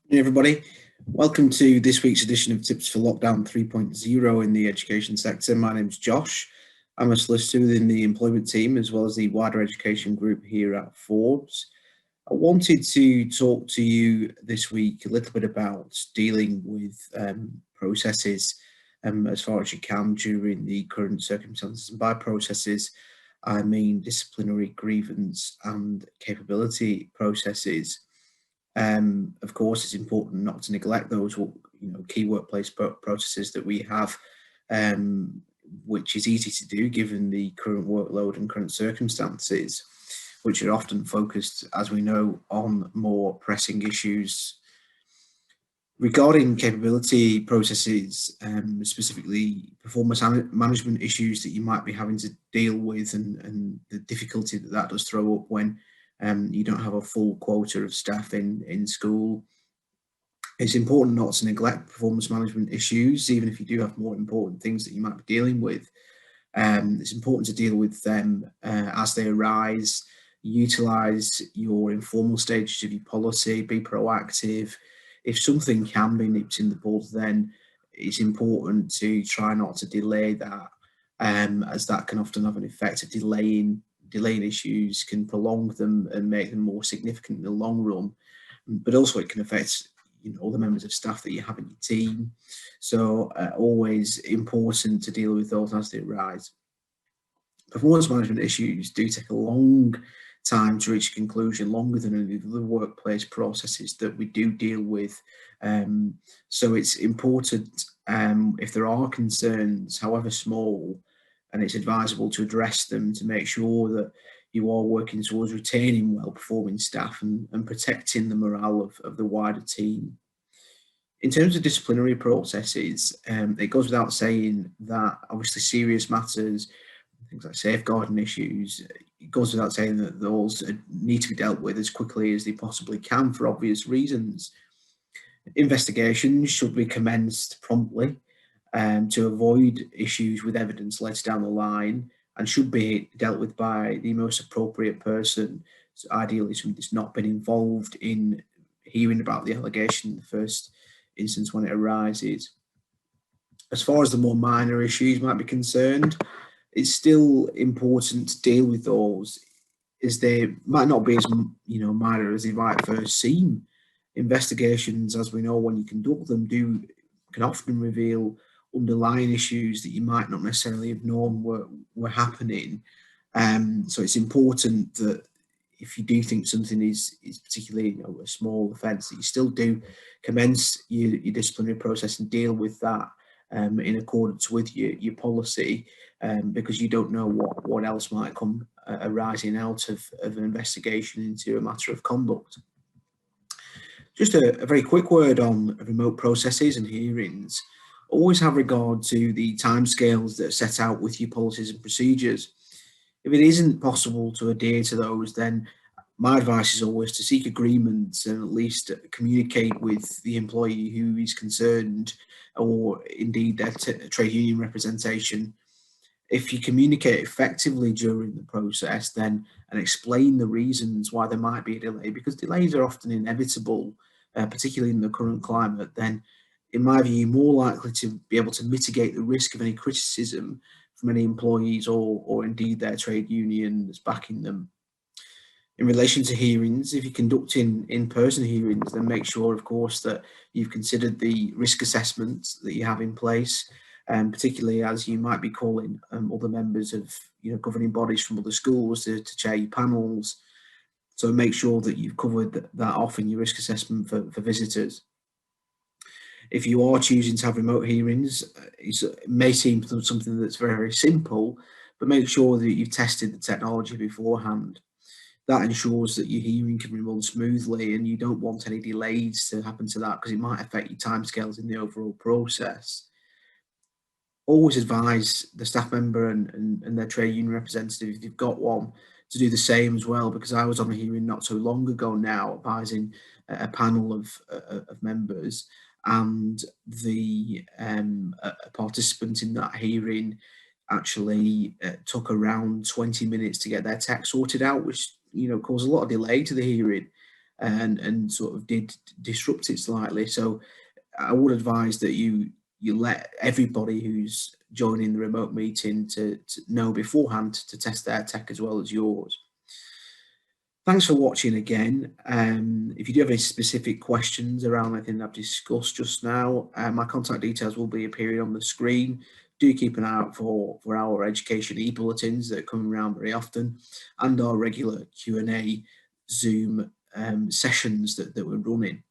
Hey everybody, welcome to this week's edition of Tips for Lockdown 3.0 in the education sector. My name's Josh. I'm a solicitor within the employment team as well as the wider education group here at Forbes. I wanted to talk to you this week a little bit about dealing with processes as far as you can during the current circumstances. And by processes, I mean disciplinary, grievance and capability processes. Of course, it's important not to neglect those key workplace processes that we have, which is easy to do given the current workload and current circumstances, which are often focused, as we know, on more pressing issues. Regarding capability processes, specifically performance management issues that you might be having to deal with, and the difficulty that that does throw up when you don't have a full quota of staff in school. It's important not to neglect performance management issues, even if you do have more important things that you might be dealing with. It's important to deal with them as they arise. Utilize your informal stages of your policy, be proactive. If something can be nipped in the bud, then it's important to try not to delay that, as that can often have an effect of delaying issues, can prolong them and make them more significant in the long run. But also it can affect all the members of staff that you have in your team. So always important to deal with those as they arise. Performance management issues do take a long time to reach a conclusion, longer than any of the workplace processes that we do deal with. So it's important, if there are concerns, however small, and it's advisable to address them to make sure that you are working towards retaining well-performing staff and protecting the morale of the wider team. In terms of disciplinary processes, it goes without saying that obviously serious matters, things like safeguarding issues, it goes without saying that those need to be dealt with as quickly as they possibly can for obvious reasons. Investigations should be commenced promptly to avoid issues with evidence later down the line, and should be dealt with by the most appropriate person. So ideally somebody that's not been involved in hearing about the allegation in the first instance when it arises. As far as the more minor issues might be concerned, it's still important to deal with those, as they might not be as minor as they might first seem. Investigations, as we know, when you conduct them, can often reveal underlying issues that you might not necessarily have known were happening. So it's important that if you do think something is particularly a small offence, that you still do commence your disciplinary process and deal with that in accordance with your policy, because you don't know what else might come arising out of an investigation into a matter of conduct. Just a very quick word on remote processes and hearings. Always have regard to the timescales that are set out with your policies and procedures. If it isn't possible to adhere to those, then my advice is always to seek agreement and at least communicate with the employee who is concerned, or indeed their trade union representation. If you communicate effectively during the process, then and explain the reasons why there might be a delay, because delays are often inevitable, particularly in the current climate, then in my view, you're more likely to be able to mitigate the risk of any criticism from any employees or indeed their trade union that's backing them. In relation to hearings, if you're conducting in-person hearings, then make sure, of course, that you've considered the risk assessments that you have in place, particularly as you might be calling other members of governing bodies from other schools to chair your panels. So make sure that you've covered that off in your risk assessment for visitors. If you are choosing to have remote hearings, it may seem something that's very, very simple, but make sure that you've tested the technology beforehand. That ensures that your hearing can run smoothly, and you don't want any delays to happen to that, because it might affect your timescales in the overall process. Always advise the staff member and their trade union representative, if you've got one, to do the same as well, because I was on a hearing not so long ago now advising a panel of members, and the a participant in that hearing actually took around 20 minutes to get their tech sorted out, which caused a lot of delay to the hearing. and sort of did disrupt it slightly. So I would advise that you let everybody who's joining the remote meeting to know beforehand to test their tech as well as yours. Thanks for watching again. If you do have any specific questions around anything I've discussed just now, my contact details will be appearing on the screen. Do keep an eye out for our education e-bulletins that are coming around very often, and our regular Q&A Zoom sessions that we're running.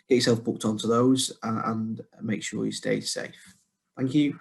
Get yourself booked onto those and make sure you stay safe. Thank you.